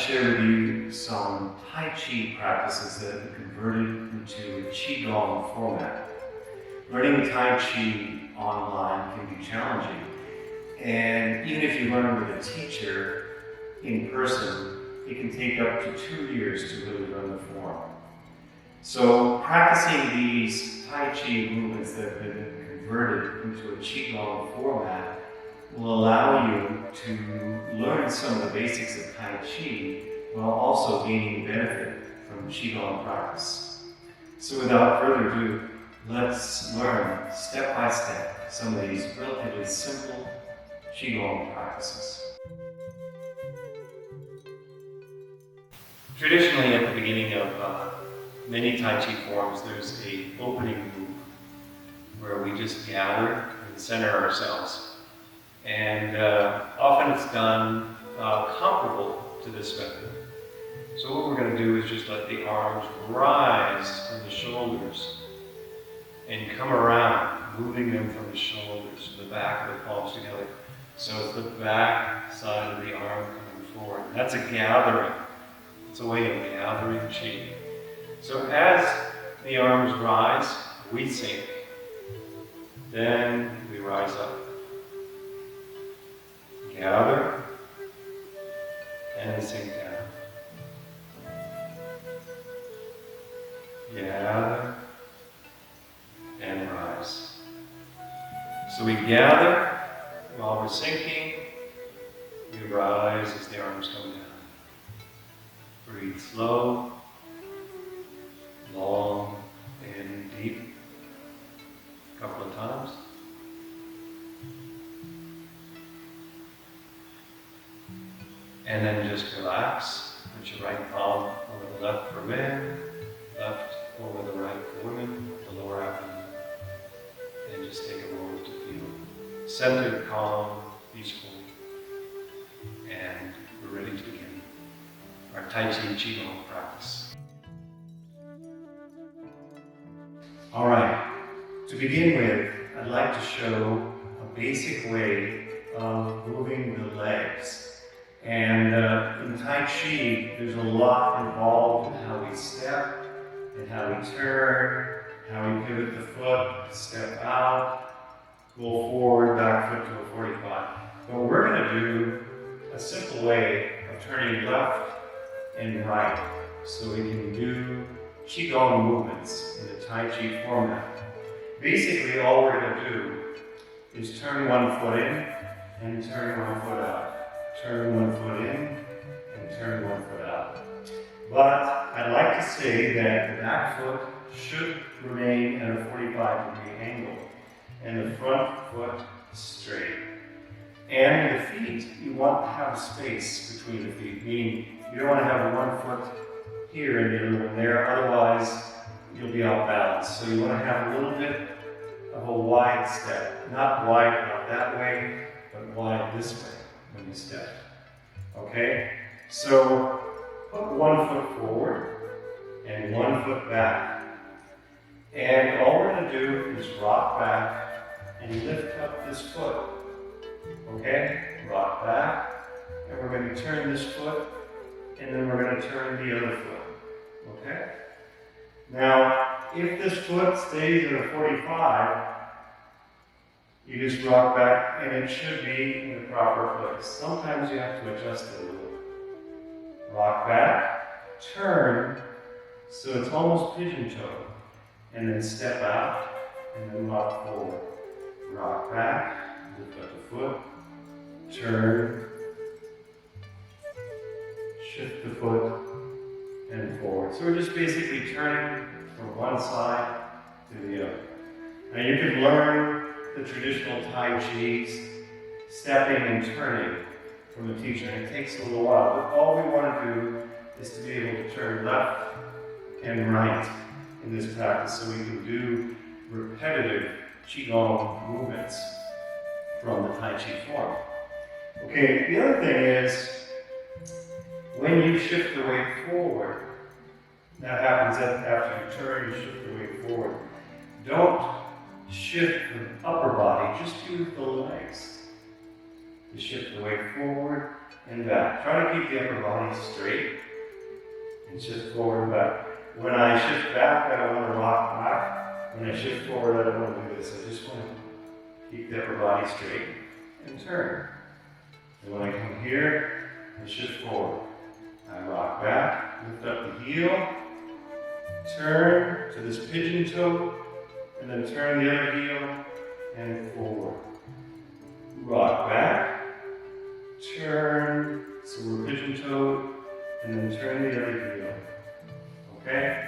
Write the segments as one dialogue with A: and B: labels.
A: share with you some Tai Chi practices that have been converted into a Qigong format. Learning Tai Chi online can be challenging, and even if you learn with a teacher in person, it can take up to 2 years to really learn the form. So practicing these Tai Chi movements that have been converted into a Qigong format will allow you to learn some of the basics of Tai Chi while also gaining benefit from Qigong practice. So without further ado, let's learn step by step some of these relatively simple Qigong practices. Traditionally, at the beginning of many Tai Chi forms, there's an opening move where we just gather and center ourselves. And often it's done comparable to this method. So what we're going to do is just let the arms rise from the shoulders and come around, moving them from the shoulders to the back of the palms together. So it's the back side of the arm coming forward. That's a gathering. It's a way of gathering Qi. So as the arms rise, we sink. Then we rise up. Gather and sink down. Gather and rise. So we gather while we're sinking. We rise as the arms come down. Breathe slow, long, and deep. A couple of times. And then just relax. Put your right palm over the left for men, left over the right for women, the lower abdomen. And just take a moment to feel centered, calm, peaceful. And we're ready to begin our Tai Chi Qigong practice. All right, to begin with, I'd like to show a basic way of moving the legs. And in Tai Chi, there's a lot involved in how we step, and how we turn, how we pivot the foot, step out, go forward, back foot to a 45. But we're going to do a simple way of turning left and right, so we can do Qigong movements in the Tai Chi format. Basically, all we're going to do is turn one foot in and turn one foot out. Turn one foot in and turn one foot out. But I'd like to say that the back foot should remain at a 45-degree angle and the front foot straight. And the feet, you want to have space between the feet, meaning you don't want to have one foot here and the other one there, otherwise you'll be off balance. So you want to have a little bit of a wide step, not wide out that way, but wide this way when you step. Okay? So put one foot forward and one foot back. And all we're going to do is rock back and lift up this foot. Okay? Rock back, and we're going to turn this foot, and then we're going to turn the other foot. Okay? Now, if this foot stays at a 45, you just rock back, and it should be in the proper place. Sometimes you have to adjust it a little. Rock back, turn, so it's almost pigeon-toed, and then step out, and then rock forward. Rock back, lift up the foot, turn, shift the foot, and forward. So we're just basically turning from one side to the other. Now you can learn the traditional Tai Chi, stepping and turning from the teacher, and it takes a little while, but all we want to do is to be able to turn left and right in this practice so we can do repetitive Qigong movements from the Tai Chi form. Okay, the other thing is, when you shift the weight forward, that happens after you turn, you shift the weight forward. Don't shift the upper body, just use the legs. to shift the weight forward and back. Try to keep the upper body straight and shift forward and back. When I shift back, I don't want to rock back. When I shift forward, I don't want to do this. I just want to keep the upper body straight and turn. And when I come here, I shift forward. I rock back, lift up the heel, turn to this pigeon toe, and then turn the other heel and forward. Rock back, turn, so we're pigeon toed, and then turn the other heel. Okay?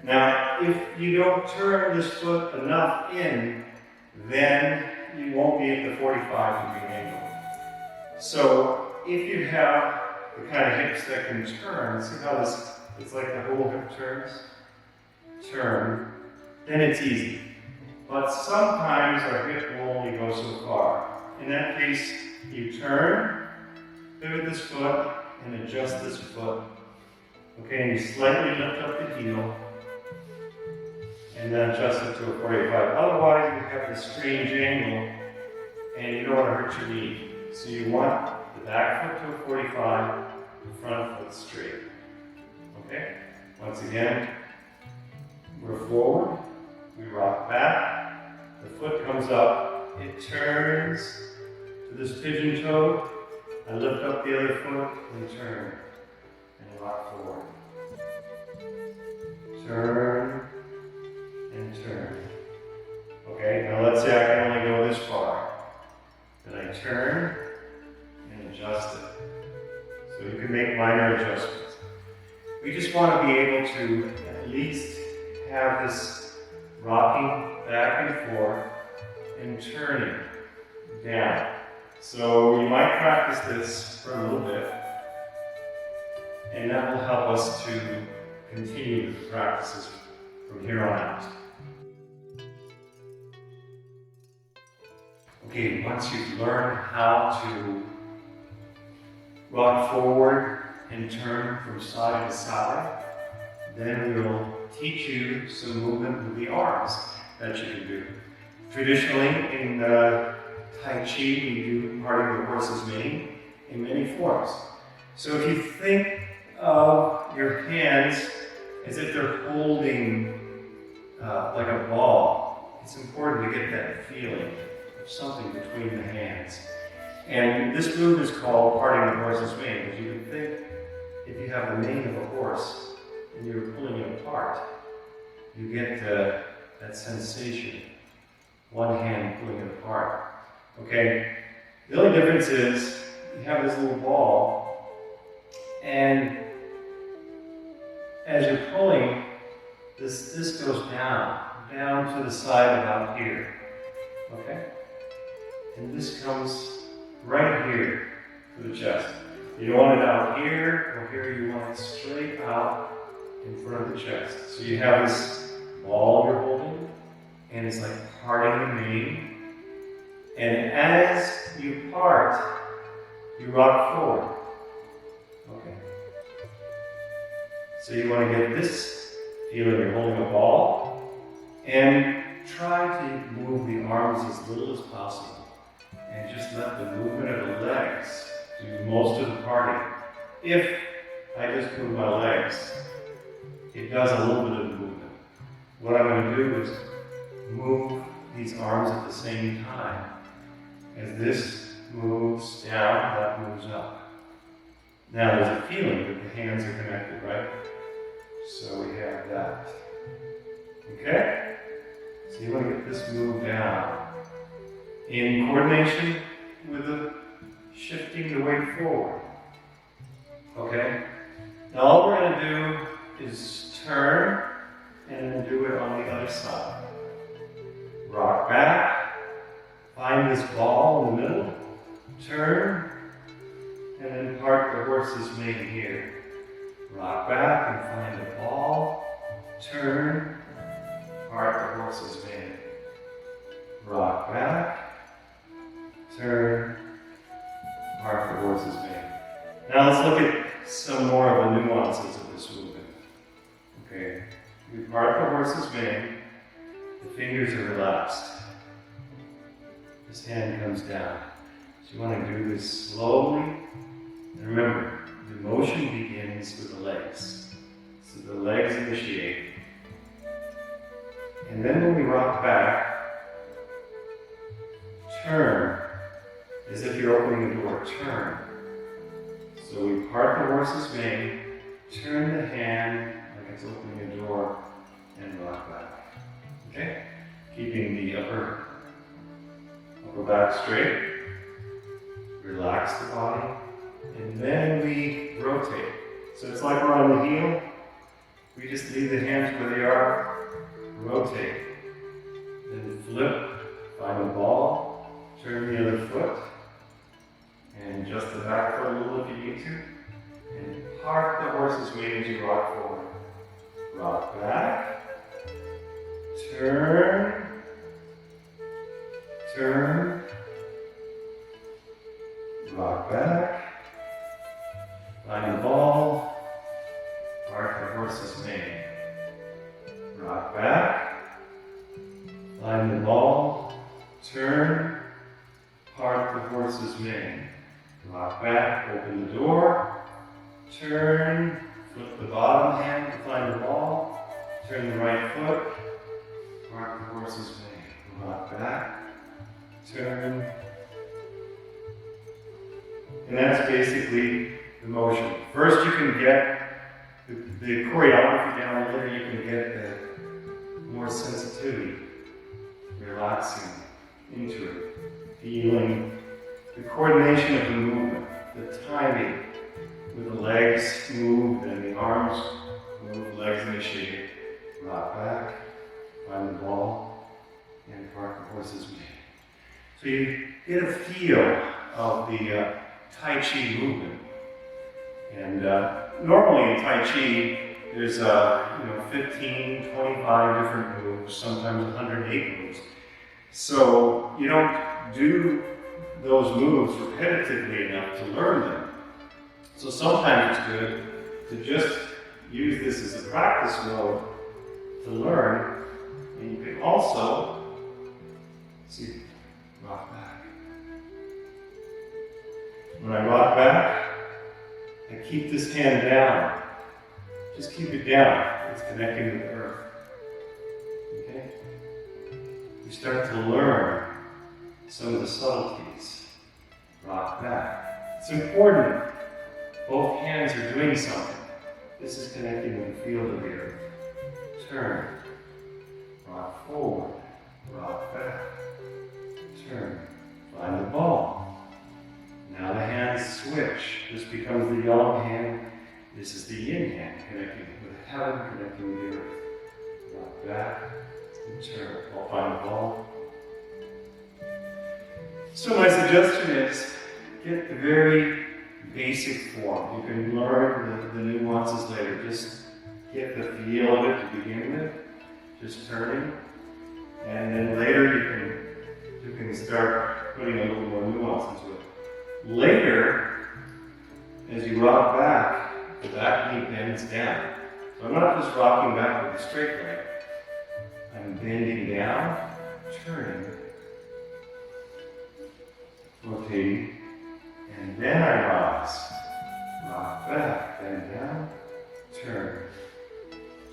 A: Now, if you don't turn this foot enough in, then you won't be at the 45-degree angle. So, if you have the kind of hips that can turn, see how this, it's like the whole hip turns? Turn, then it's easy. But sometimes our hip will only go so far. In that case, you turn, pivot this foot, and adjust this foot. Okay, and you slightly lift up the heel, and then adjust it to a 45. Otherwise, you have this strange angle, and you don't want to hurt your knee. So you want the back foot to a 45, the front foot straight. Okay? Once again, we're forward, we rock back, the foot comes up, it turns to this pigeon toe, I lift up the other foot and turn, and rock forward. Turn, and turn. Okay, now let's say I can only go this far. Then I turn and adjust it. So you can make minor adjustments. We just want to be able to at least have this rocking back and forth and turning down. So you might practice this for a little bit, and that will help us to continue the practices from here on out. Okay, once you've learned how to rock forward and turn from side to side, then we'll teach you some movement with the arms that you can do. Traditionally, in Tai Chi, we do parting the horse's mane in many forms. So if you think of your hands as if they're holding like a ball, it's important to get that feeling of something between the hands. And this move is called parting the horse's mane, because you can think if you have the mane of a horse and you're pulling it apart, you get that sensation, one hand pulling it apart. Okay? The only difference is you have this little ball, and as you're pulling, this goes down to the side about here. Okay? And this comes right here to the chest. You don't want it out here or here, you want it straight out in front of the chest. So you have this ball you're holding, and it's like parting the mane. And as you part, you rock forward. Okay? So you want to get this feeling you're holding a ball, and try to move the arms as little as possible. And just let the movement of the legs do most of the parting. If I just move my legs, it does a little bit of the movement. What I'm going to do is move these arms at the same time. As this moves down, that moves up. Now there's a feeling that the hands are connected, right? So we have that. Okay? So you want to get this move down in coordination with the shifting the weight forward. Okay? Now all we're going to do is turn and then do it on the other side. Rock back, find this ball in the middle, turn, and then part the horse's mane here. Rock back and find the ball, turn, part the horse's mane. Rock back, turn, part the horse's mane. Now let's look at some more of the nuances of this movement. Okay, we part the horse's mane, the fingers are relaxed. This hand comes down. So you want to do this slowly. And remember, the motion begins with the legs. So the legs initiate. And then when we rock back, turn as if you're opening the door. Turn. So we part the horse's mane, turn the hand like it's opening a door, and rock back. Okay? Keeping the upper back straight. Relax the body. And then we rotate. So it's like we're on the heel. We just leave the hands where they are. Rotate. Then flip. Find the ball. Turn the other foot. And adjust the back foot a little if you need to. And park the horse's mane as you rock forward. Rock back. Turn. Turn. Rock back. Find the ball. Park the horse's mane. Rock back. Find the ball. Turn. Park the horse's mane. Rock back. Open the door. Turn. Flip the bottom hand to find the ball. Turn the right foot. Park the horse's mane. Rock back. Turn. And that's basically the motion. First you can get the choreography down, later you can get the more sensitivity, relaxing into it, feeling the coordination of the movement, the timing with the legs move and the arms move, legs initiate, rock back, find the ball, and park the horse's mane. So you get a feel of the Tai Chi movement. And normally in Tai Chi, there's 15, 25 different moves, sometimes 108 moves. So you don't do those moves repetitively enough to learn them. So sometimes it's good to just use this as a practice mode to learn. And you can also rock back. When I rock back, I keep this hand down. Just keep it down. It's connecting with the earth. Okay? You start to learn some of the subtleties. Rock back. It's important. Both hands are doing something. This is connecting with the field of the earth. Turn. Rock forward. Rock back. Turn. Find the ball. Now the hands switch. This becomes the yang hand. This is the yin hand, connecting with heaven, connecting with the earth. Rock back and turn. I'll find the ball. So my suggestion is get the very basic form. You can learn the nuances later. Just get the feel of it to begin with. Just turning. And then later you can start putting a little more nuance into it. Later, as you rock back, the back knee bends down. So I'm not just rocking back with a straight leg. I'm bending down, turning, rotating, and then I rise. Rock back, bend down, turn,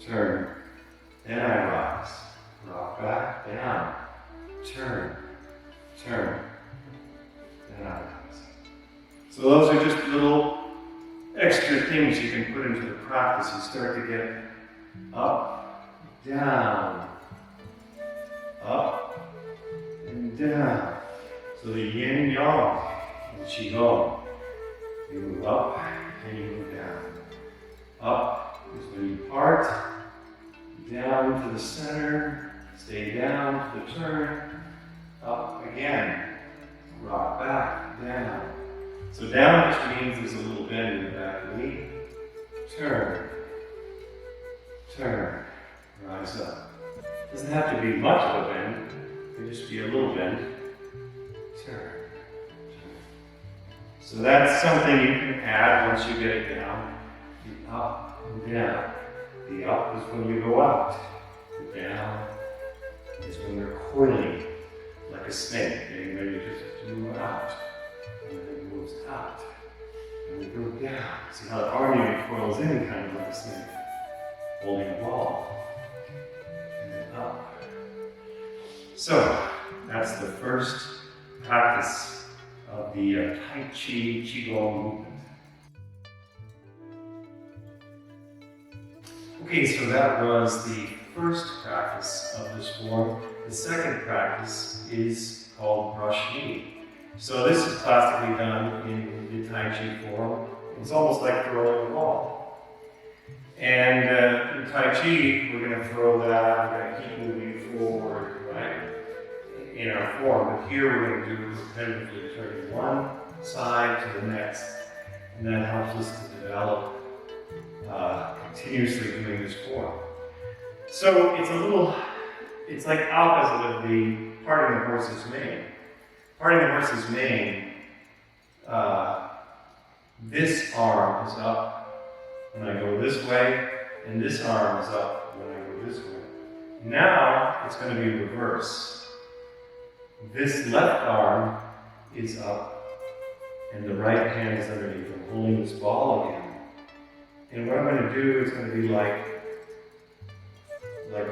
A: turn. Then I rise. Rock back, down, turn, turn. Then I rise. So those are just little extra things you can put into the practice. You start to get up, down, up, and down. So the yin yang in qigong. You move up and you move down. Up is when you part, down to the center, stay down to the turn, up again, rock back, down. So down just means there's a little bend in the back knee. Turn, turn, rise up. Doesn't have to be much of a bend. It can just be a little bend. Turn, turn. So that's something you can add once you get it down. The up and down. The up is when you go out. The down is when you're coiling like a snake, getting ready to move out. go down. See how the arm unit coils in kind of like a snake, holding a ball. And then up. So, that's the first practice of the Tai Chi Qigong movement. Okay, so that was the first practice of this form. The second practice is called brush knee. So this is classically done in the Tai Chi form. It's almost like throwing a ball. And in Tai Chi, we're going to throw that, we're going to keep moving forward, right, in our form. But here we're going to do repetitively turning one side to the next. And that helps us to develop continuously doing this form. So it's like opposite of the parting the horse's mane. Parting the horse's mane, this arm is up when I go this way, and this arm is up when I go this way. Now it's going to be reverse. This left arm is up, and the right hand is underneath. I'm holding this ball again. And what I'm going to do is going to be like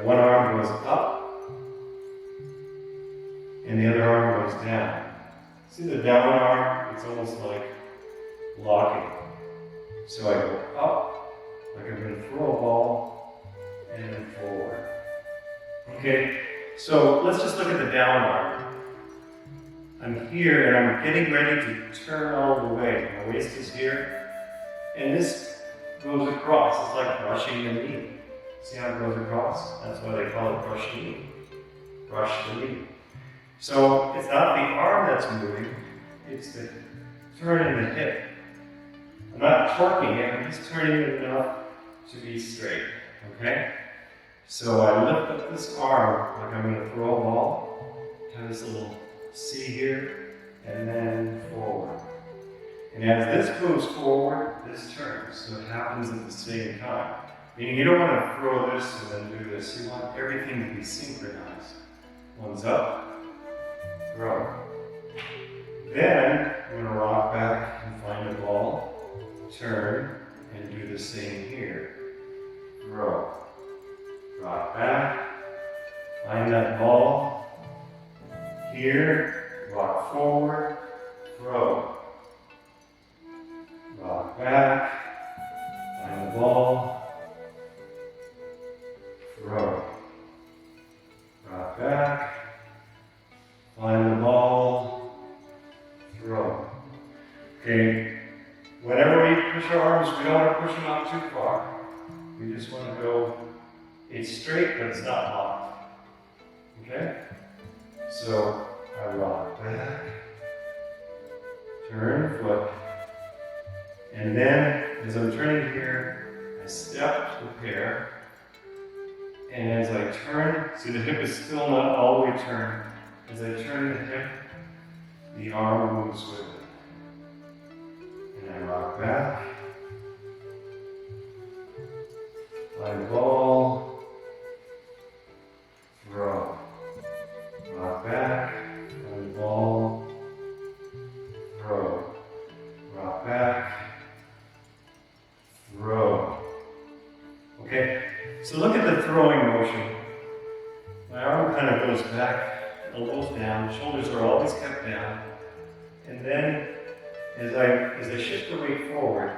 A: one arm goes up, and the other arm goes down. See the down arm? It's almost like locking. So I go up, like I'm going to throw a ball, and then forward. Okay, so let's just look at the down arm. I'm here, and I'm getting ready to turn all the way. My waist is here, and this goes across. It's like brushing the knee. See how it goes across? That's why they call it brush knee. Brush the knee. So it's not the arm that's moving, it's the turning the hip. I'm not torquing it, I'm just turning it enough to be straight. Okay? So I lift up this arm like I'm going to throw a ball. Have this little C here, and then forward. And as this goes forward, this turns. So it happens at the same time. Meaning you don't want to throw this and then do this. You want everything to be synchronized. One's up, throw. Then I'm going to rock back and find a ball, turn, and do the same here. Throw. Rock back, find that ball. Here, rock forward, throw. Rock back, find the ball, throw. Rock back, find the ball, throw. Okay, whenever we push our arms, we don't want to push them out too far. We just want to go, it's straight, but it's not locked. Okay? So, I rock back, turn foot, and then, as I'm turning here, I step to prepare. And as I turn, see the hip is still not all the way turned. As I turn the hip, the arm moves with it. And I rock back. Find ball. Throw. Rock back. Find ball. Throw. Rock back. Throw. Okay, so look at the throwing motion. My arm kind of goes back, elbows down, shoulders are always kept down. And then, as I shift the weight forward,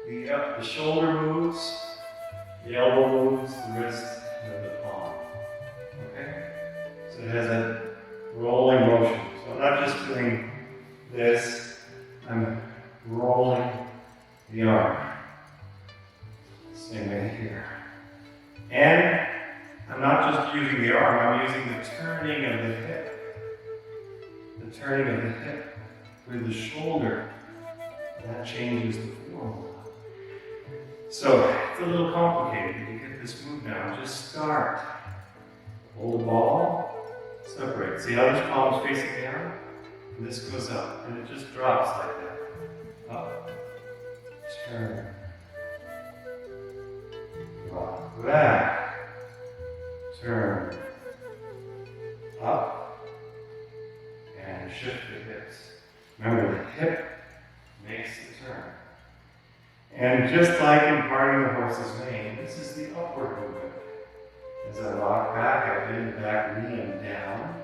A: the shoulder moves, the elbow moves, the wrist, and then the palm. Okay? So it has a rolling motion. So I'm not just doing this, I'm rolling the arm. Same way here. And I'm not just using the arm, I'm using the turning of the hip. The turning of the hip with the shoulder. That changes the form. So it's a little complicated to get this move down. Just start. Hold the ball, separate. See how this palm's facing down? And this goes up, and it just drops like that. Up. Turn. Rock back, turn, up, and shift the hips. Remember, the hip makes the turn. And just like in parting the horse's mane, this is the upward movement. As I rock back, I bend the back knee and down.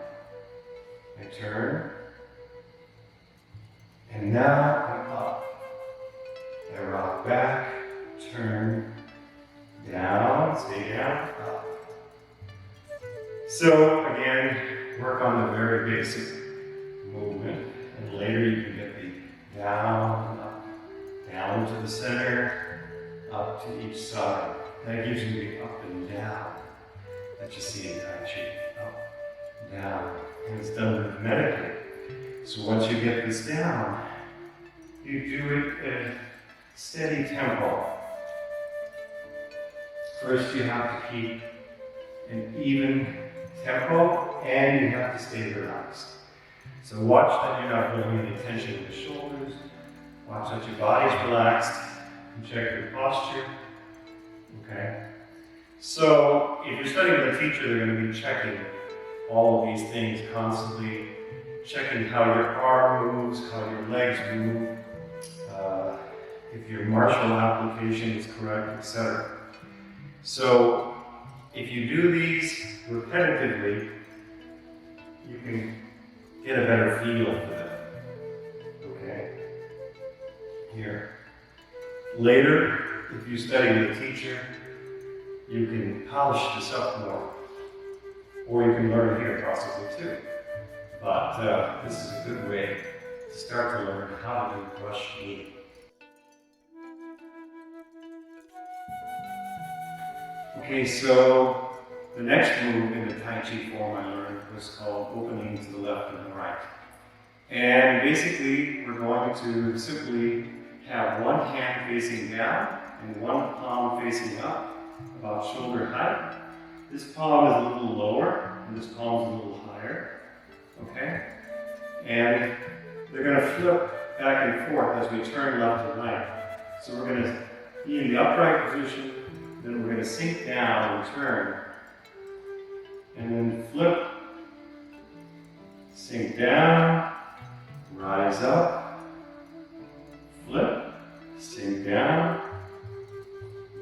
A: I turn. And now I'm up. I rock back, turn, down, stay down, up. So again, work on the very basic movement. And later you can get the down, up, down to the center, up to each side. That gives you the up and down that you see in Tai Chi. Up, down. And it's done rhythmically. So once you get this down, you do it at a steady tempo. First you have to keep an even tempo and you have to stay relaxed. So watch that you're not building any tension in the shoulders. Watch that your body's relaxed. And check your posture. Okay? So if you're studying with a teacher, they're going to be checking all of these things constantly, checking how your arm moves, how your legs move, if your martial application is correct, etc. So if you do these repetitively, you can get a better feel for them. Okay? Here. Later, if you study with a teacher, you can polish this up more. Or you can learn here possibly too. But this is a good way to start to learn how to do brush knee. Okay, so the next move in the Tai Chi form I learned was called opening to the left and the right. And basically, we're going to simply have one hand facing down and one palm facing up, about shoulder height. This palm is a little lower, and this palm is a little higher. Okay? And they're going to flip back and forth as we turn left and right. So we're going to be in the upright position, then we're going to sink down and turn. And then flip, sink down, rise up, flip, sink down,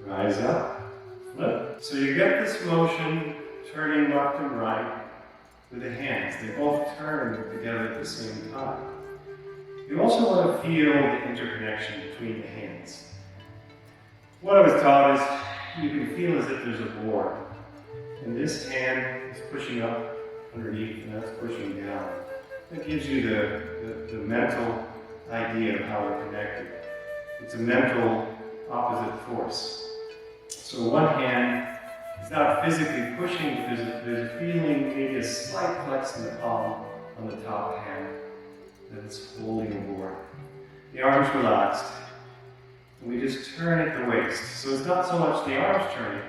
A: rise up, flip. So you get this motion turning left and right with the hands. They both turn together at the same time. You also want to feel the interconnection between the hands. What I was taught is you can feel as if there's a board. And this hand is pushing up underneath and that's pushing down. That gives you the mental idea of how they're connected. It's a mental opposite force. So one hand is not physically pushing, but there's a feeling, maybe a slight flex in the palm on the top hand that it's holding a board. The arms relaxed. And we just turn at the waist. So it's not so much the arms turning,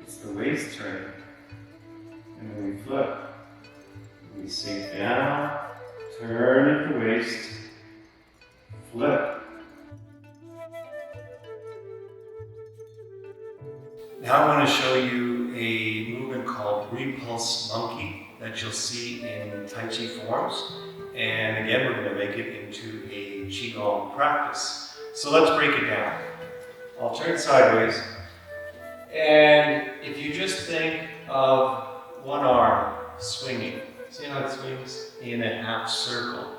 A: it's the waist turning. And then we flip. We sink down, turn at the waist, flip. Now I want to show you a movement called Repulse Monkey that you'll see in Tai Chi forms. And again, we're going to make it into a Qigong practice. So let's break it down. I'll turn sideways. And if you just think of one arm swinging, see how it swings in a half circle.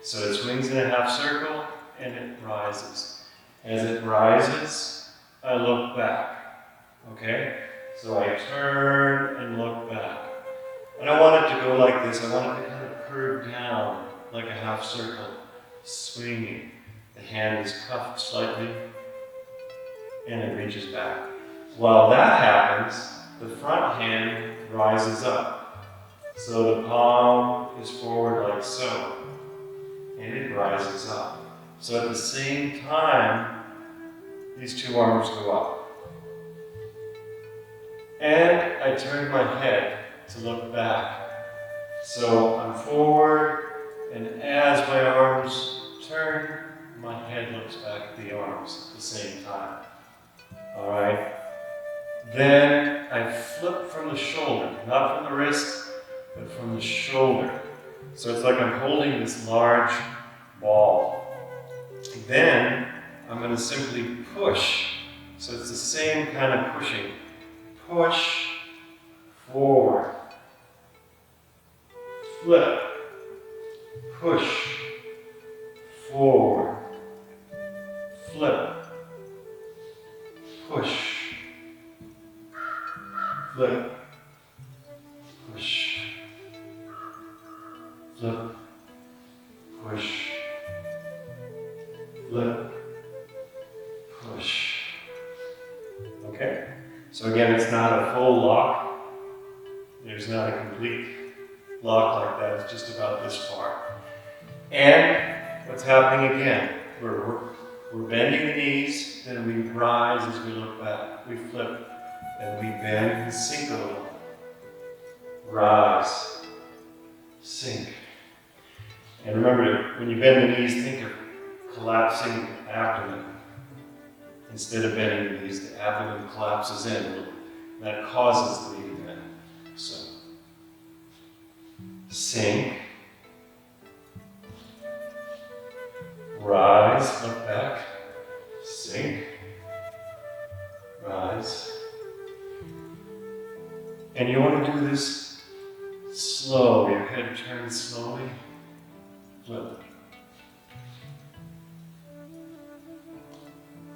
A: So it swings in a half circle and it rises. As it rises, I look back. Okay? So I turn and look back. I don't want it to go like this. I want it to kind of curve down like a half circle, swinging. The hand is cuffed slightly and it reaches back. While that happens, the front hand rises up. So the palm is forward like so, and it rises up. So at the same time, these two arms go up. And I turn my head to look back. So I'm forward, and as my arms turn, my head looks back at the arms at the same time. All right? Then I flip from the shoulder, not from the wrist, but from the shoulder. So it's like I'm holding this large ball. Then I'm going to simply push. So it's the same kind of pushing. Push forward. Flip. Push forward. Flip. Push. Flip. Push. Flip. Push. Flip. Push. Okay? So again, it's not a full lock. There's not a complete lock like that. It's just about this far. And what's happening again? We're bending the knees, then we rise as we look back. We flip, then we bend and sink a little. Rise. Sink. And remember, when you bend the knees, think of collapsing abdomen. Instead of bending the knees, the abdomen collapses in. That causes the knee to bend. So, sink. Rise, look back. Sink. Rise. And you want to do this slow. Your head turns slowly. Flip.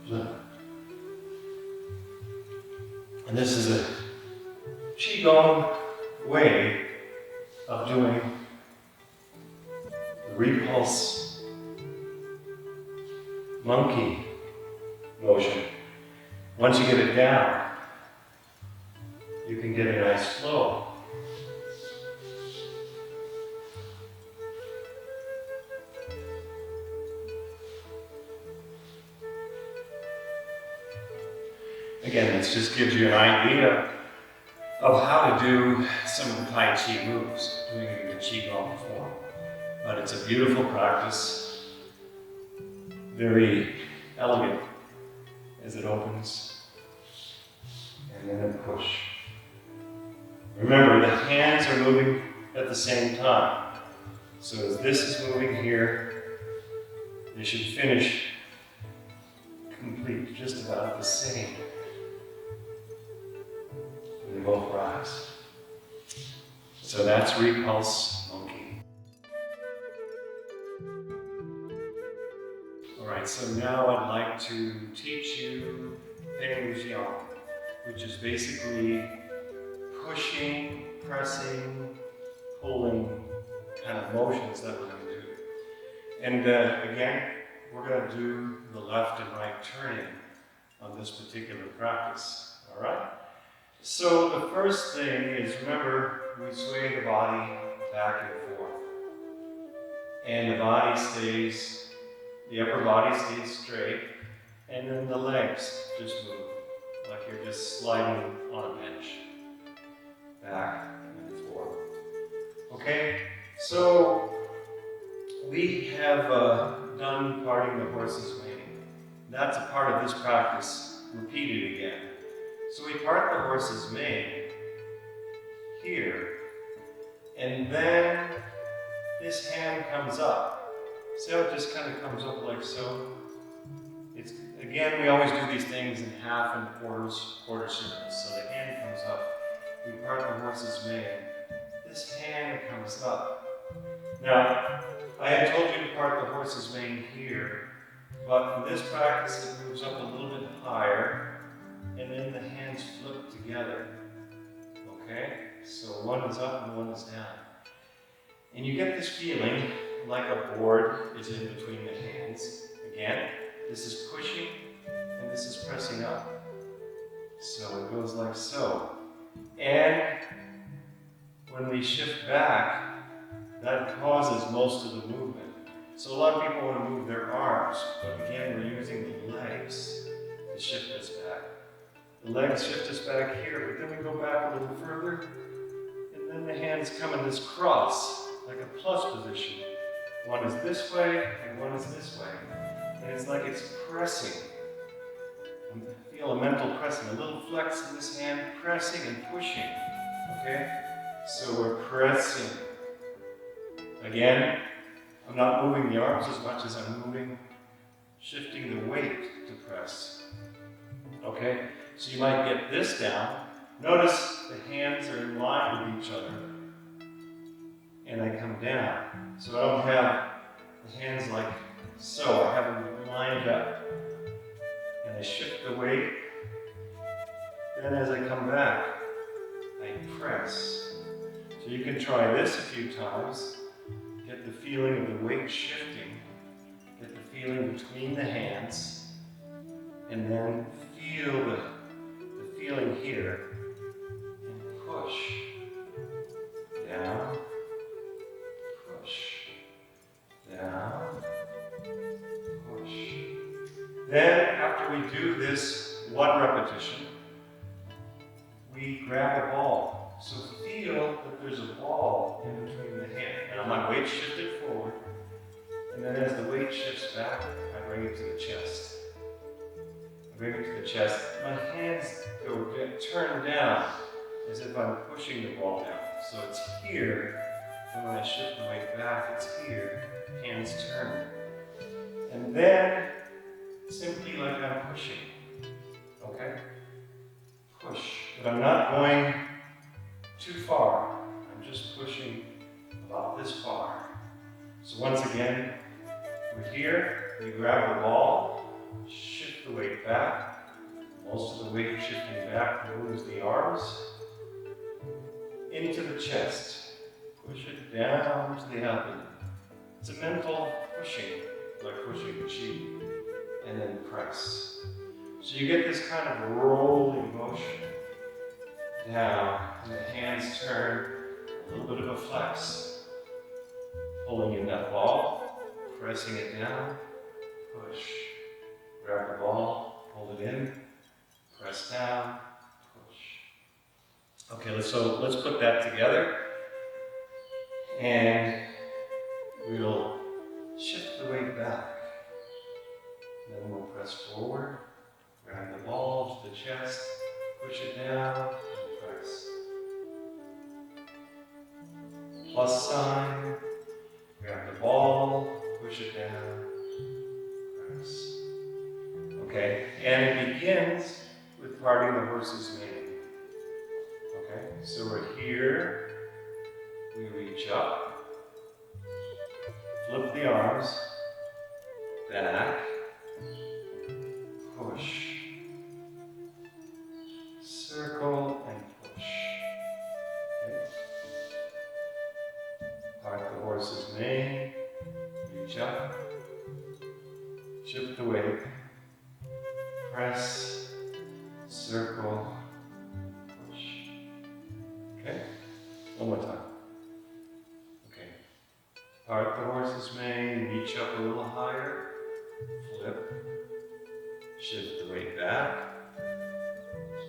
A: Flip. And this is a Qigong way of doing the repulse monkey motion. Once you get it down, you can get a nice flow. Again, this just gives you an idea of how to do some of the Tai Chi moves, doing it in the Qigong form. But it's a beautiful practice, very elegant as it opens, and then a push. Remember, the hands are moving at the same time. So as this is moving here, they should finish complete, just about the same. They both rise. So that's repulse monkey. Alright, so now I'd like to teach you Peng Jiang, which is basically pushing, pressing, pulling kind of motions that we're going to do. And again, we're going to do the left and right turning on this particular practice. Alright? So the first thing is, remember, we sway the body back and forth. And the body stays, the upper body stays straight, and then the legs just move, like you're just sliding on a bench. Back and forth. Okay, so we have done parting the horse's mane. That's a part of this practice, repeated again. So we part the horse's mane here, and then this hand comes up. See how it just kind of comes up like so? It's, again, we always do these things in half and quarter circles. So the hand comes up. We part the horse's mane. This hand comes up. Now, I had told you to part the horse's mane here, but in this practice it moves up a little bit higher, and then the hands flip together. Okay? So one is up and one is down. And you get this feeling like a board is in between the hands. Again, this is pushing and this is pressing up. So it goes like so. And when we shift back, that causes most of the movement. So a lot of people want to move their arms, but again, we're using the legs to shift us back. The legs shift us back here, but then we go back a little further, and then the hands come in this cross, like a plus position. One is this way, and one is this way. And it's like it's pressing. I feel a mental pressing, a little flex in this hand, pressing and pushing. Okay? So we're pressing. Again, I'm not moving the arms as much as I'm moving shifting the weight to press. Okay, so you might get this down. Notice the hands are in line with each other. And I come down. So I don't have the hands like so. I have them lined up. And I shift the weight. Then as I come back, I press. So you can try this a few times. Get the feeling of the weight shifting. Get the feeling between the hands. And then feel the feeling here. And push. Down. Push. Down. Push. Then after we do this one repetition, we grab a ball. So feel that there's a ball in between the hand. Now my weight shifted forward, and then as the weight shifts back, I bring it to the chest. I bring it to the chest. My hands get turned down as if I'm pushing the ball down. So it's here, and when I shift the weight back, it's here, hands turn. And then, simply like I'm pushing, okay? Push, but I'm not going too far. I'm just pushing about this far. So once again, we're here, we grab the ball, shift the weight back. Most of the weight shifting back moves the arms into the chest. Push it down to the abdomen. It's a mental pushing, like pushing the chi, and then press. So you get this kind of rolling motion down, and the hands turn, a little bit of a flex, pulling in that ball, pressing it down, push, grab the ball, hold it in, press down, push. Okay, let's put that together, and we'll shift the weight back. Then we'll press forward, grab the ball to the chest, push it down, and press. Plus sign, grab the ball, push it down, press. Okay, and it begins with parting the horse's mane. Okay, so we're here, we reach up, flip the arms, back, push, circle and push. Okay. Part the horse's mane, reach up, shift the weight, press, circle, push. Okay, one more time. Okay, part the horse's mane, reach up a little higher, flip, shift the weight back,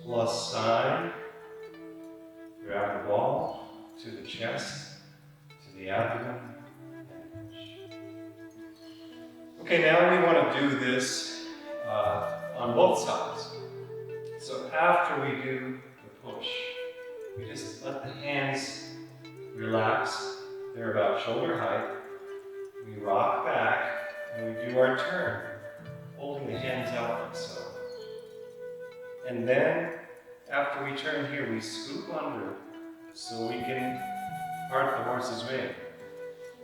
A: plus sign, grab the ball to the chest, to the abdomen, and push. Okay, now we want to do this on both sides. So after we do the push, we just let the hands relax. They're about shoulder height. We rock back and we do our turn, holding the hands out like so. And then, after we turn here, we scoop under so we can part the horse's mane.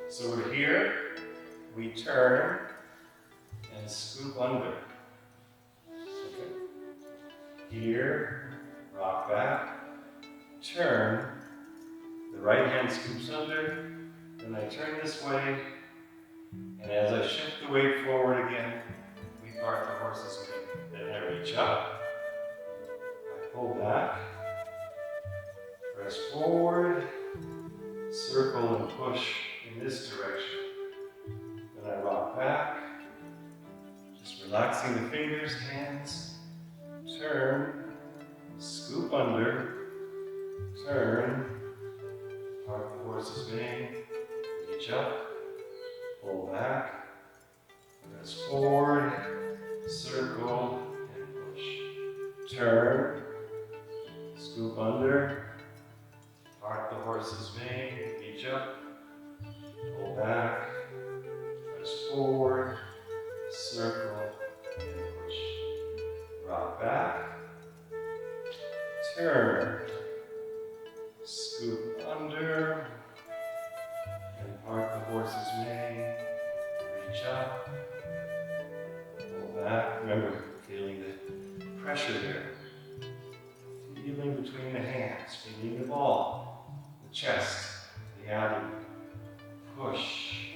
A: So we're here, we turn, and scoop under. Okay. Here, rock back, turn, the right hand scoops under, then I turn this way, and as I shift the weight forward again, we part the horse's mane. Then I reach up, I pull back, press forward, circle and push in this direction. Then I rock back, just relaxing the fingers, hands, turn, scoop under, turn, part the horse's mane, reach up, pull back, press forward, circle, and push. Turn, scoop under, part the horse's mane, reach up, pull back, press forward, circle, turn, scoop under, and part the horse's mane, reach up, pull back. Remember, feeling the pressure there. Feeling between the hands, feeling the ball, the chest, the abdomen. Push,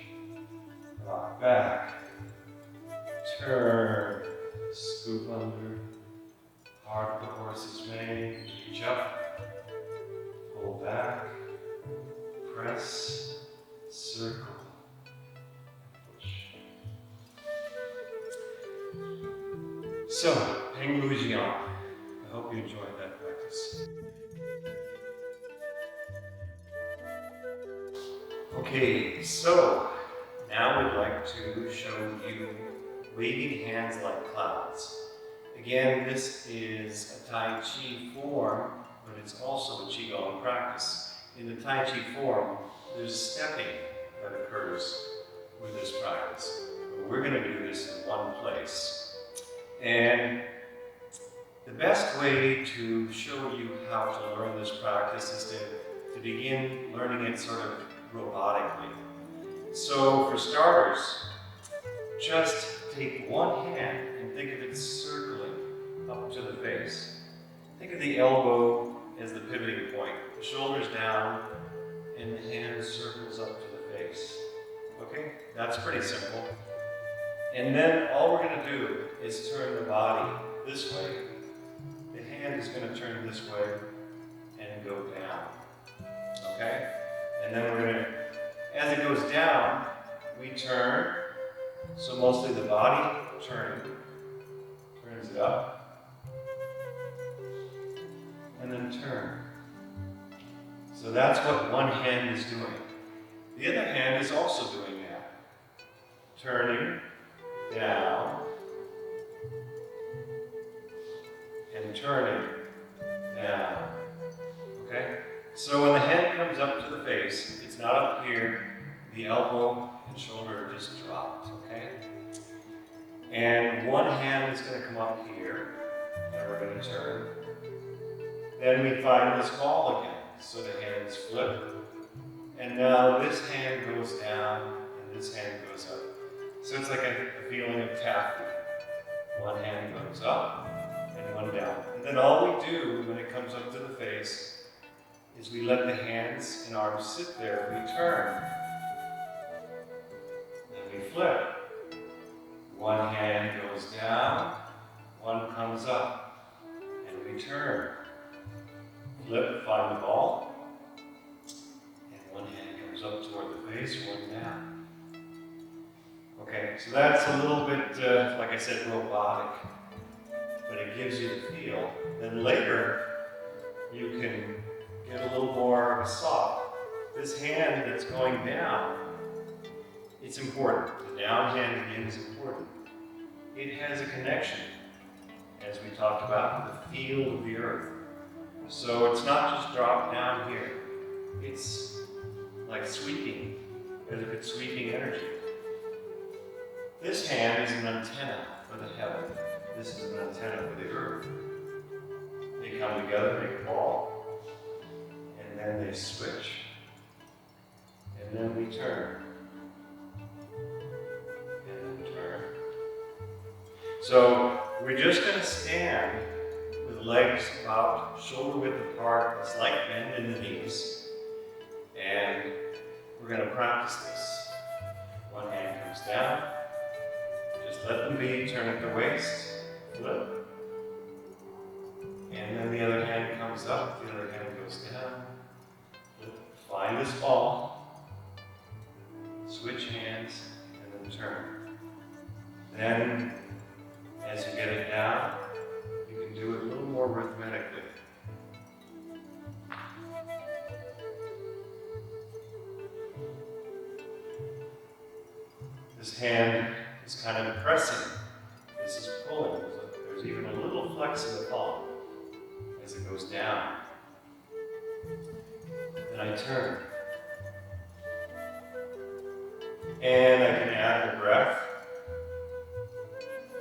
A: rock back, turn, scoop under, part the horse's mane, reach up, pull back, press, circle, push. So, Peng Lu Jiang. I hope you enjoyed that practice. Okay, so now we'd like to show you waving hands like clouds. Again, this is a Tai Chi form, but it's also a Qigong practice. In the Tai Chi form, there's stepping that occurs with this practice. But we're going to do this in one place. And the best way to show you how to learn this practice is to begin learning it sort of robotically. So for starters, just take one hand and think of it circling up to the face. Think of the elbow as the pivoting point, the shoulders down, and the hand circles up to the face. Okay, that's pretty simple. And then all we're going to do is turn the body this way. The hand is going to turn this way and go down. Okay? And then we're going to, as it goes down, we turn. So mostly the body turns it up, and then turn. So that's what one hand is doing. The other hand is also doing that. Turning down, and turning down. Okay? So when the head comes up to the face, it's not up here, the elbow and shoulder are just dropped, okay? And one hand is going to come up here, and we're going to turn. Then we find this ball again. So the hands flip, and now this hand goes down, and this hand goes up. So it's like a feeling of taffy. One hand goes up, and one down. And then all we do when it comes up to the face is we let the hands and arms sit there. We turn, and we flip. One hand goes down, one comes up, and we turn. Flip, find the ball, and one hand comes up toward the face, one down. Okay, so that's a little bit, like I said, robotic, but it gives you the feel. Then later, you can get a little more of a soft. This hand that's going down, it's important. The down hand again is important. It has a connection, as we talked about, the feel of the earth. So it's not just drop down here. It's like sweeping, as if it's sweeping energy. This hand is an antenna for the heaven. This is an antenna for the earth. They come together, make a ball, and then they switch, and then we turn, and then turn. So we're just going to stand with legs about shoulder width apart, a slight bend in the knees, and we're going to practice this. One hand comes down, just let them be, turn at the waist, flip, and then the other hand comes up, the other hand goes down, flip, find this ball, switch hands, and then turn. Then, as you get it down, you can do it a little more rhythmically. This hand is kind of pressing. This is pulling. There's even a little flex in the palm as it goes down. Then I turn. And I can add the breath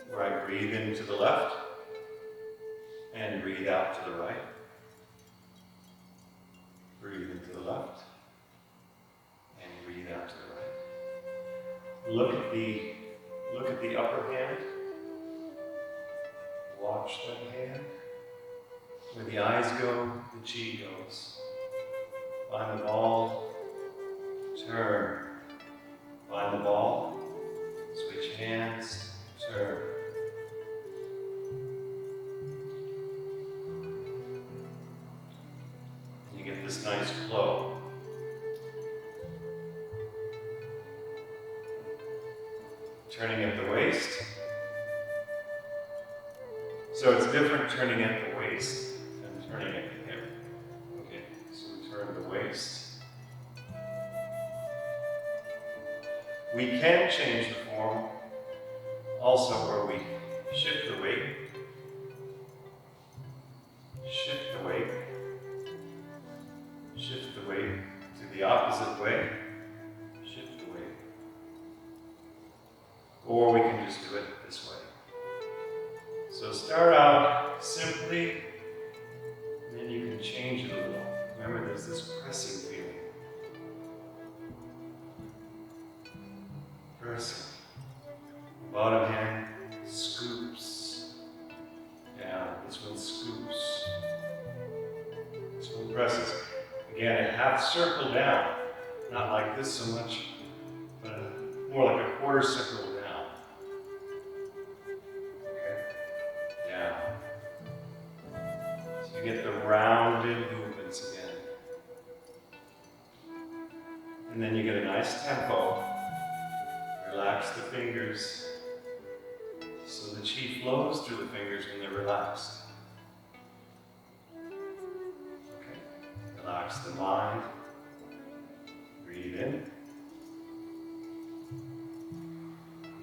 A: where I breathe into the left and breathe out to the right. Look at the upper hand. Watch that hand. Where the eyes go, the chi goes. Find the ball, turn. Find the ball, switch hands, turn. You get this nice flow. Turning at the waist. So it's different turning at the waist than turning at the hip. Okay, so we turn the waist. We can change the form also where we shift the weight. Shift the weight. Shift the weight to the opposite way. Shift the weight. Or we can just do it this way. So start out simply, and then you can change it a little. Remember, there's this pressing feeling. Pressing. Bottom hand scoops down. This one scoops. This one presses. Again, a half circle down. Not like this so much, but more like a quarter circle down. Okay? Down. So you get the rounded movements again. And then you get a nice tempo. Relax the fingers so the chi flows through the fingers when they're relaxed. Okay. Relax the mind. Breathe in.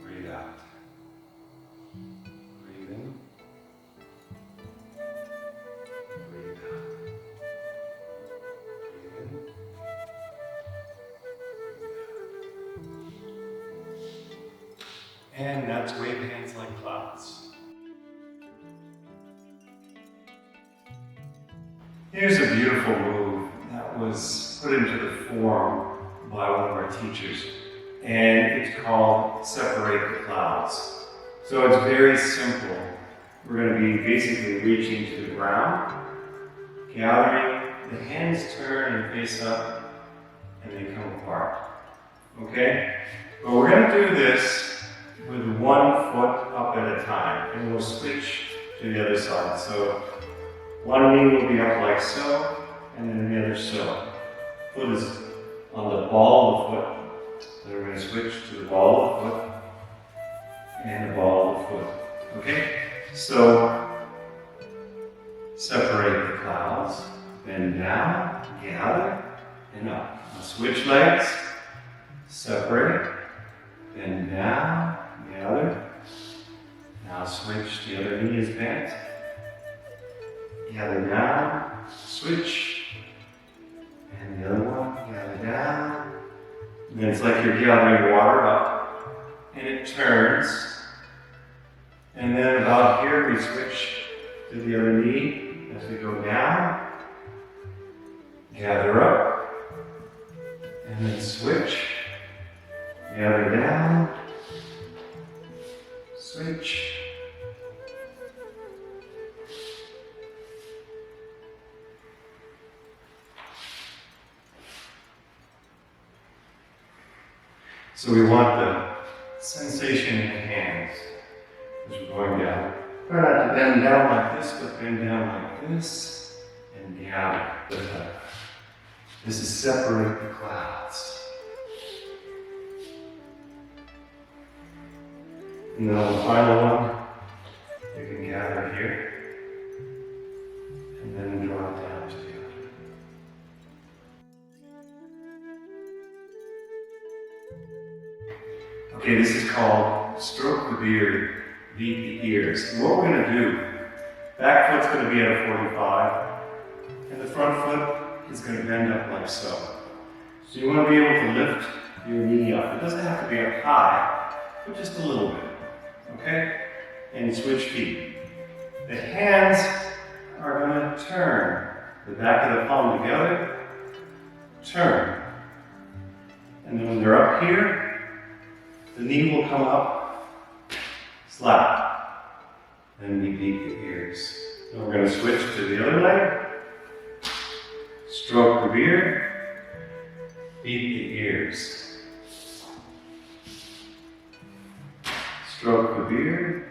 A: Breathe out. Breathe in. Breathe out. Breathe in. And that's wave hands like clouds. Here's a beautiful move that was put into the form by one of our teachers. And it's called Separate the Clouds. So it's very simple. We're going to be basically reaching to the ground, gathering, the hands turn and face up, and they come apart. Okay? But we're going to do this with 1 foot up at a time, and we'll switch to the other side. So one knee will be up like so, and then the other so. Foot is on the ball of the foot. Then we're going to switch to the ball of the foot and the ball of the foot. Okay? So separate the clouds, bend down, gather, and up. Now switch legs, separate, bend down, gather. Now switch, the other knee is bent. Gather down, switch. And the other one, gather down. And then it's like you're gathering water up. And it turns. And then about here we switch to the other knee as we go down. Gather up. And then switch. Gather down. Switch. So we want the sensation in the hands as we're going down. Try not to bend down like this, but bend down like this and gather. This is separate the clouds. And then on the final one, you can gather here and then draw it down to the other. Okay, this is called stroke the beard, lead the ears. And what we're going to do, back foot's going to be at a 45, and the front foot is going to bend up like so. So you want to be able to lift your knee up. It doesn't have to be up high, but just a little bit. Okay? And switch feet. The hands are going to turn. The back of the palm together, turn. And then when they're up here, The knee will come up, slap, and we beat the ears. Then we're going to switch to the other leg. Stroke the beard, beat the ears. Stroke the beard,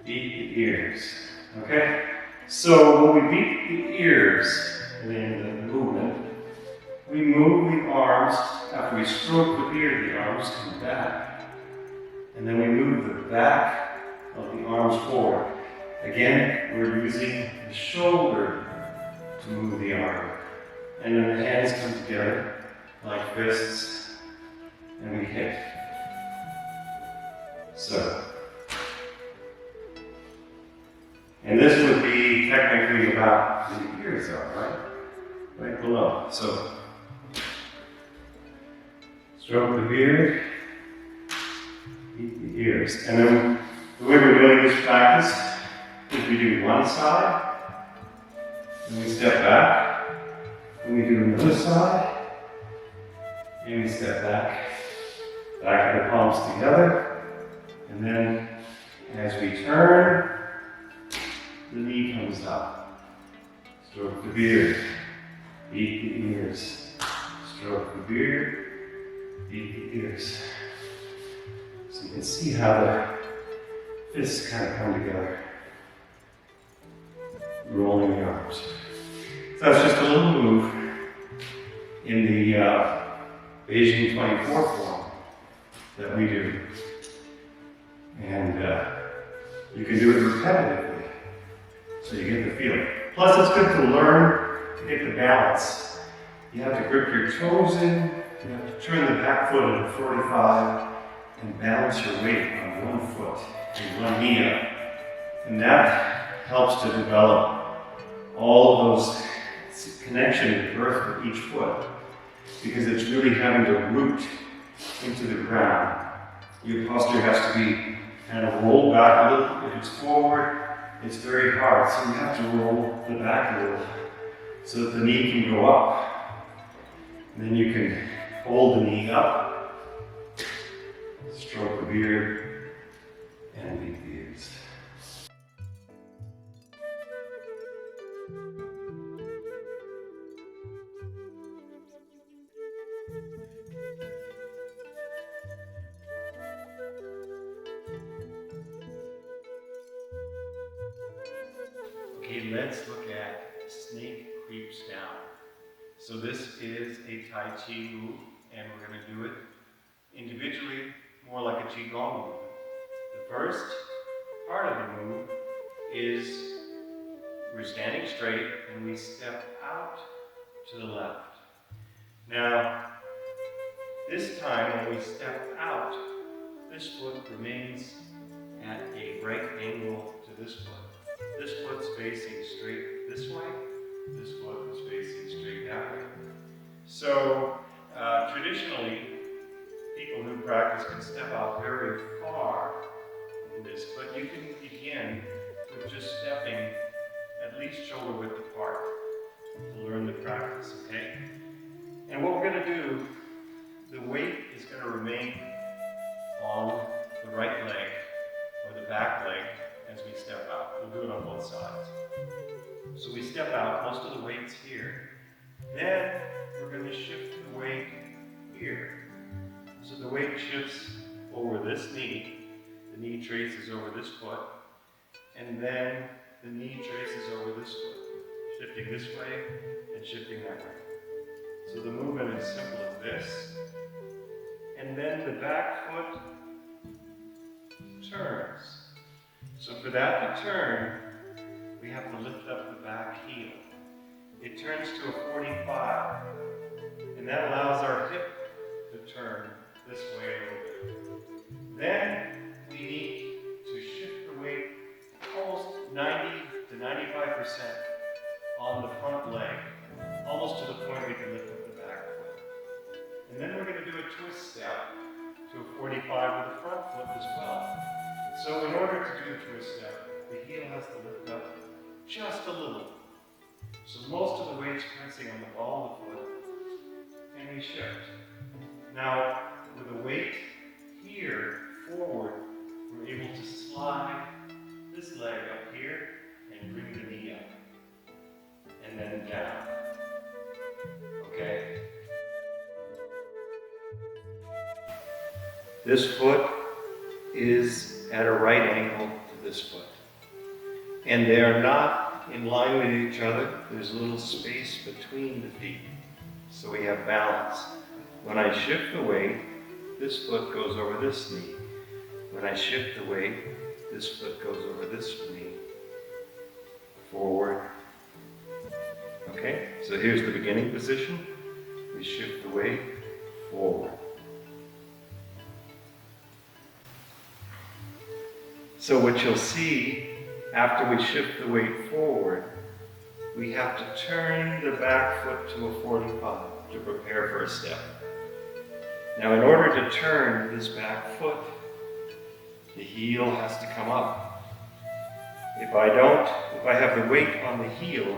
A: beat the ears. Okay? So when we beat the ears in the movement, we move the arms. After we stroke the beard, the arms come back. And then we move the back of the arms forward. Again, we're using the shoulder to move the arm. And then the hands come together like fists, and we hit. So. And this would be technically about the ears are, right? Right below. So, stroke the beard, beat the ears. And then the way we're doing this practice is we do one side, and we step back, and we do another side, and we step back of the palms together, and then as we turn, the knee comes up. Stroke the beard, beat the ears. Stroke the beard, beat the ears. So you can see how the fists kind of come together. Rolling the arms. So that's just a little move in the Beijing 24 form that we do. And you can do it repetitively. So you get the feeling. Plus it's good to learn to get the balance. You have to grip your toes in, you have to turn the back foot into 45 and balance your weight on one foot and one knee up. And that helps to develop all of those connection to the earth with each foot, because it's really having to root into the ground. Your posture has to be kind of rolled back a little. If it's forward, it's very hard, so you have to roll the back a little so that the knee can go up. And then you can hold the knee up, stroke the beard, and beat the ears. Okay, let's look at snake creeps down. So this is a Tai Chi move, and we're going to do it individually, more like a Qigong movement. The first part of the move is we're standing straight and we step out to the left. Now, this time when we step out, this foot remains at a right angle to this foot. This foot's facing straight this way, this foot is facing straight that way. So, traditionally, people who practice can step out very far in this, but you can begin with just stepping at least shoulder width apart to learn the practice, okay? And what we're going to do, the weight is going to remain on the right leg or the back leg as we step out. We'll do it on both sides. So we step out, most of the weight's here. Then we're going to shift the weight here. So the weight shifts over this knee, the knee traces over this foot, and then the knee traces over this foot, shifting this way and shifting that way. So the movement is simple as this. And then the back foot turns. So for that to turn, we have to lift up the back heel. It turns to a 45, and that allows our hip to turn this way a little bit. Then we need to shift the weight almost 90 to 95% on the front leg, almost to the point we can lift up the back foot. And then we're going to do a twist step to a 45 with the front foot as well. So in order to do the twist step, the heel has to lift up just a little. So most of the weight's pressing on the ball of the foot, and we shift. Now, with the weight This foot is at a right angle to this foot. And they are not in line with each other. There's a little space between the feet. So we have balance. When I shift the weight, this foot goes over this knee. When I shift the weight, this foot goes over this knee. Forward. Okay, so here's the beginning position. We shift the weight forward. So what you'll see after we shift the weight forward, we have to turn the back foot to a 45 to prepare for a step. Now in order to turn this back foot, the heel has to come up. If I have the weight on the heel,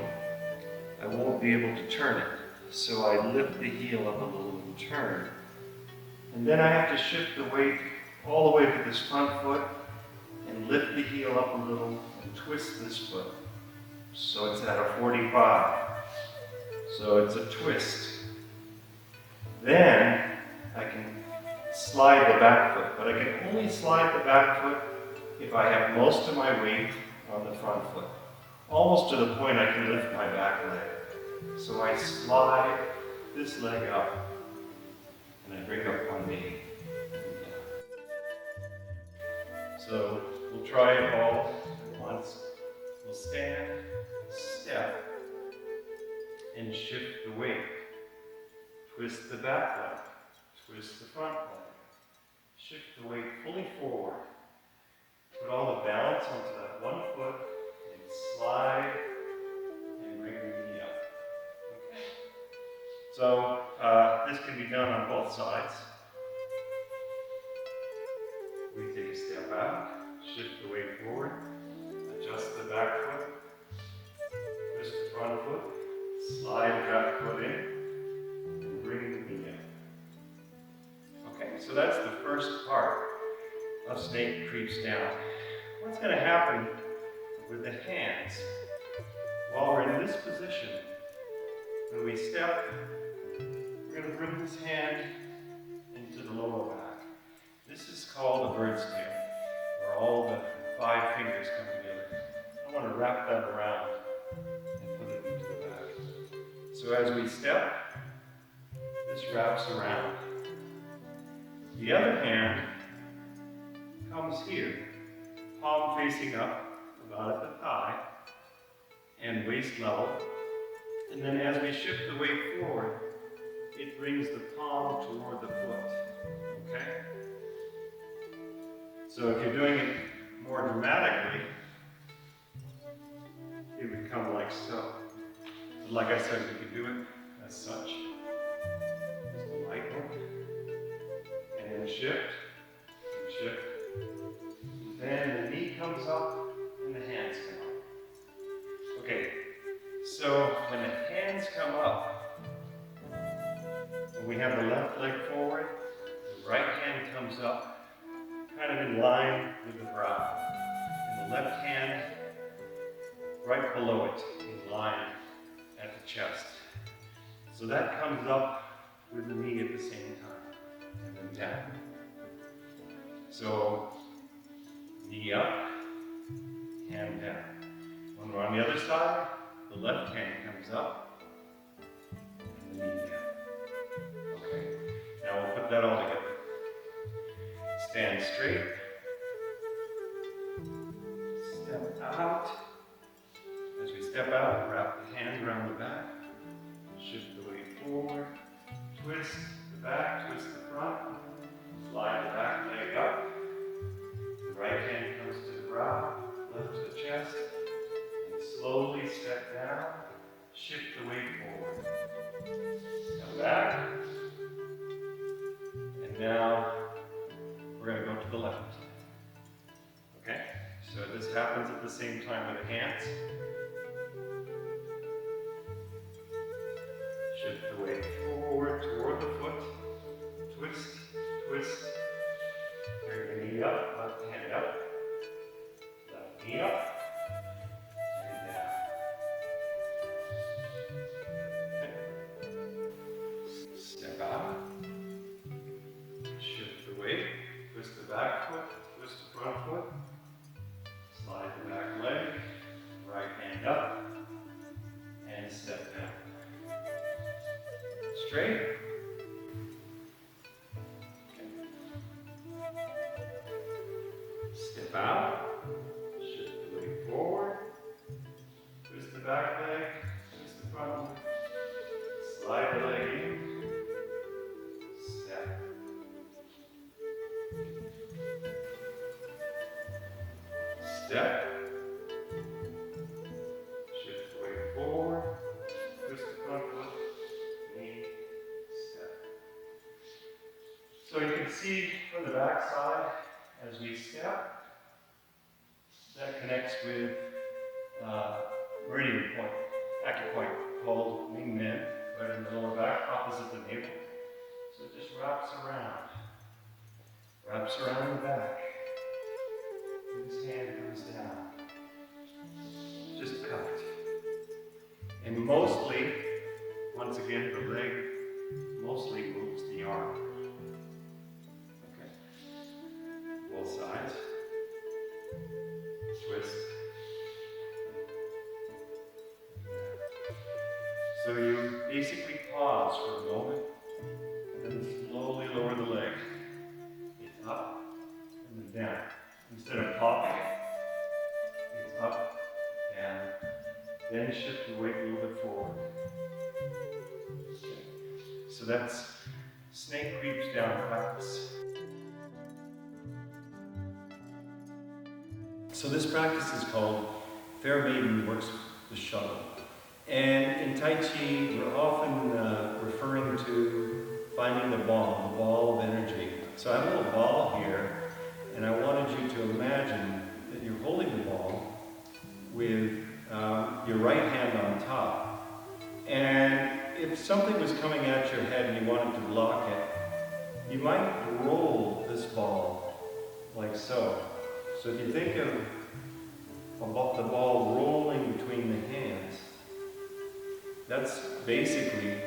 A: I won't be able to turn it. So I lift the heel up a little and turn. And then I have to shift the weight all the way to this front foot and lift the heel up a little and twist this foot. So it's at a 45. So it's a twist. Then I can slide the back foot, but I can only slide the back foot if I have most of my weight on the front foot. Almost to the point I can lift my back leg. So I slide this leg up and I bring up my knee. So we'll try it all at once. We'll stand, step, and shift the weight. Twist the back leg, twist the front leg. Shift the weight fully forward. Put all the balance onto that one foot and slide and bring the knee up. Okay. So this can be done on both sides. We take a step out, shift the weight forward, adjust the back foot, twist the front foot, slide the back foot in, and bring the knee up. Okay, so that's the first part of snake creeps down. What's going to happen with the hands? While we're in this position, when we step, we're going to bring this hand into the lower back. This is called a bird's tail, where all the 5 fingers come together. I want to wrap that around and put it into the back. So as we step, this wraps around. The other hand comes here, palm facing up, about at the thigh, and waist level. And then as we shift the weight forward, it brings the palm toward the foot. Okay? So if you're doing it more dramatically, it would come like so. But like I said, we could do it as such. Just a light one. And then shift, and shift. And then the knee comes up, and the hands come up. Okay, so when the hands come up, when we have the left leg forward, the right hand comes up, kind of in line with the brow. And the left hand right below it, in line at the chest. So that comes up with the knee at the same time, and then down. So, knee up, hand down. When we're on the other side, the left hand comes up, and the knee down. Okay, now we'll put that all together. Stand straight, step out. As we step out, wrap the hands around the back, shift the weight forward, twist the back, twist the front, slide the back leg up. The right hand comes to the brow, lift the chest, and slowly step down, shift the weight forward. Come back, and now we're going to go to the left. Okay? So this happens at the same time with the hands. Shift the weight forward toward the foot. Twist, twist. Bring the knee up, left hand up. Left knee up. And down. Okay. Step out. Shift the weight. Twist the back foot, twist the front foot, slide the back leg, right hand up, and step down. Straight. Okay. Step out, shift the weight forward, twist the back leg, twist the front leg, slide the leg in, step. Step. Shift the weight forward, twist the front foot, knee, step. So you can see from the back side, as we step, that connects with meridian point, acupoint, called wing men, right in the lower back, opposite the navel. So it just wraps around the back. And this hand comes down, just cupped. And mostly, once again, the leg mostly moves the arm. Okay. Both sides. Twist. So you basically pause for a moment, and then slowly lower the leg. It's up, and then down. Instead of popping it, it's up, down. Then shift the weight a little bit forward. Okay. So that's snake creeps down practice. So this practice is called Fair Maiden Works the Shuttle. And in Tai Chi, we're often referring to finding the ball of energy. So I have a little ball here, and I wanted you to imagine that you're holding the ball with your right hand on top. And if something was coming at your head and you wanted to block it, you might roll this ball like so. So if you think of the ball rolling between the hands, that's basically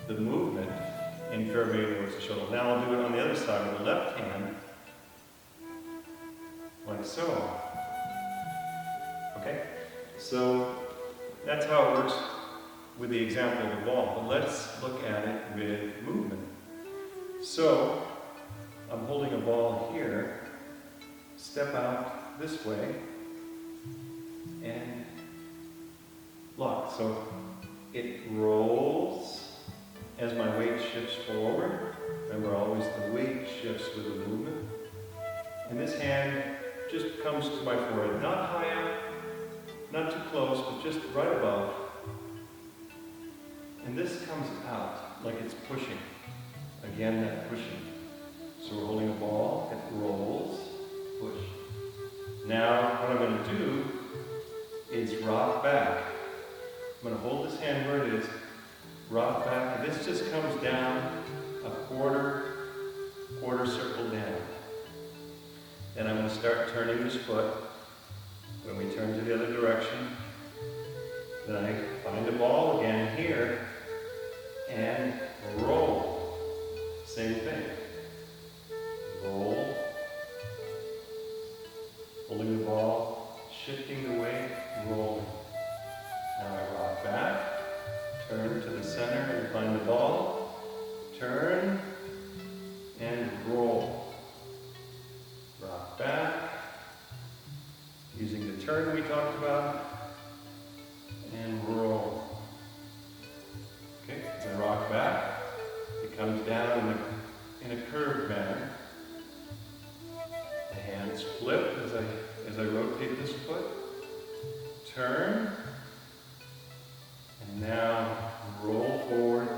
A: the movement in Fair Maiden Works the Shuttle. Now I'll do it on the other side with the left hand, like so. Okay? So that's how it works with the example of the ball. But let's look at it with movement. So I'm holding a ball here, step out this way, and lock. So it rolls as my weight shifts forward. Remember, always the weight shifts with the movement. And this hand just comes to my forehead, not high up, not too close, but just right above. And this comes out like it's pushing. Again, that pushing. So we're holding a ball, it rolls, push. Now, what I'm going to do is rock back. I'm going to hold this hand where it is, rock back, and this just comes down a quarter circle down. Then I'm going to start turning this foot. When we turn to the other direction, then I find a ball again here and roll. Same thing. Roll. Holding the ball, shifting the weight, rolling. Now I rock back, turn to the center and find the ball, turn, and roll. Rock back, using the turn we talked about, and roll. Okay, as I rock back, it comes down in a curved manner. The hands flip as I rotate this foot, turn, and now roll forward,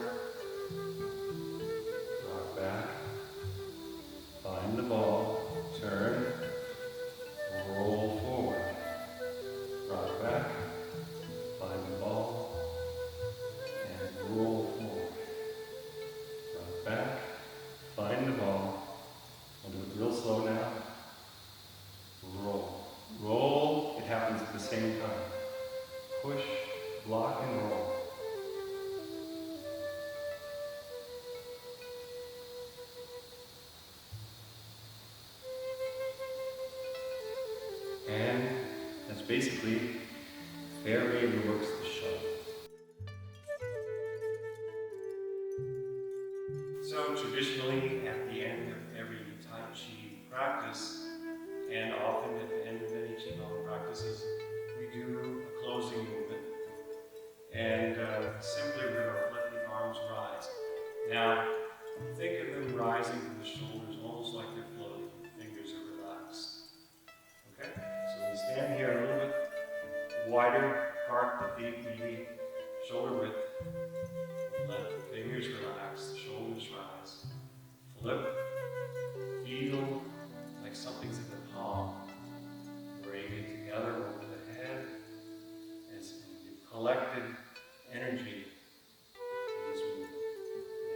A: rock back, find the ball, turn, roll forward, rock back, find the ball, and roll forward, rock back, find the ball. I'll do it real slow now. Roll. Roll, it happens at the same time. basically fair baby works the show. So traditionally, at the end of every Tai Chi practice, and often at the end of many Qigong practices, we do a closing movement. And simply we're going to let the arms rise. Now, think of them rising from the shoulders almost like they're floating. The fingers are relaxed. Okay? So we stand here a little bit wider apart, the feet maybe shoulder width. Let the fingers relax, the shoulders rise. Flip. Feel like something's in the palm. Bring it together over the head. As you've collected energy in this movement.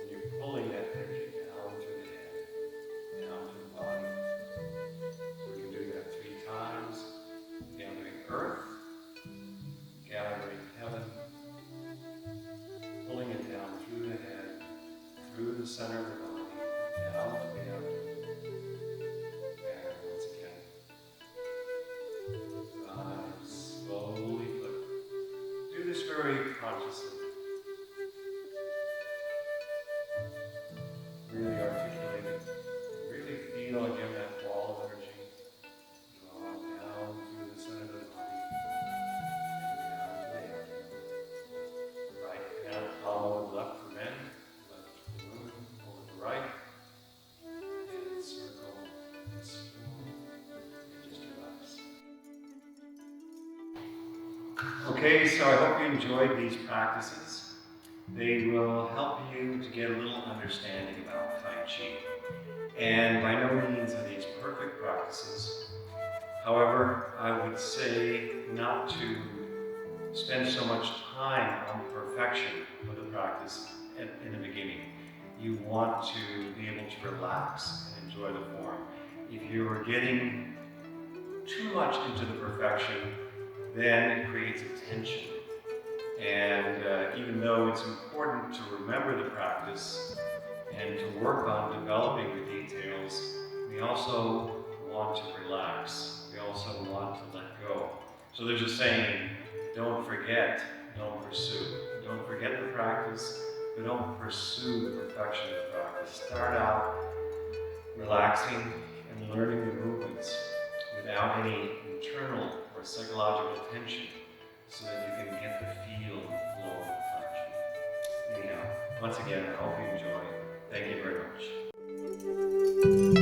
A: And you're pulling that energy down through the head, down through the body. So we can do that 3 times. Gathering earth, gathering heaven, pulling it down through the head, through the center of the body, down to the abdomen. And once again, rise, slowly flip. Do this very consciously. Really articulate it. Really feel again that wall of energy. Draw down through the center of the body. And down to the abdomen. Right hand palm over the left for men. Left for women. Over the right. And circle. And swirl. And just relax. Okay, so I hope you enjoyed these practices. They will help you to get a little understanding about Tai Chi. And by no means are these perfect practices. However, I would say not to spend so much time on perfection of the practice in the beginning. You want to be able to relax and enjoy the form. If you're getting too much into the perfection, then it creates a tension. And even though it's important to remember the practice and to work on developing the details, we also want to relax. We also want to let go. So there's a saying, don't forget, don't pursue. Don't forget the practice, but don't pursue the perfection of the practice. Start out relaxing and learning the movements without any internal or psychological tension, so that you can get the feel and flow of the Tai Chi. Anyhow, once again, I hope you enjoy. Thank you very much.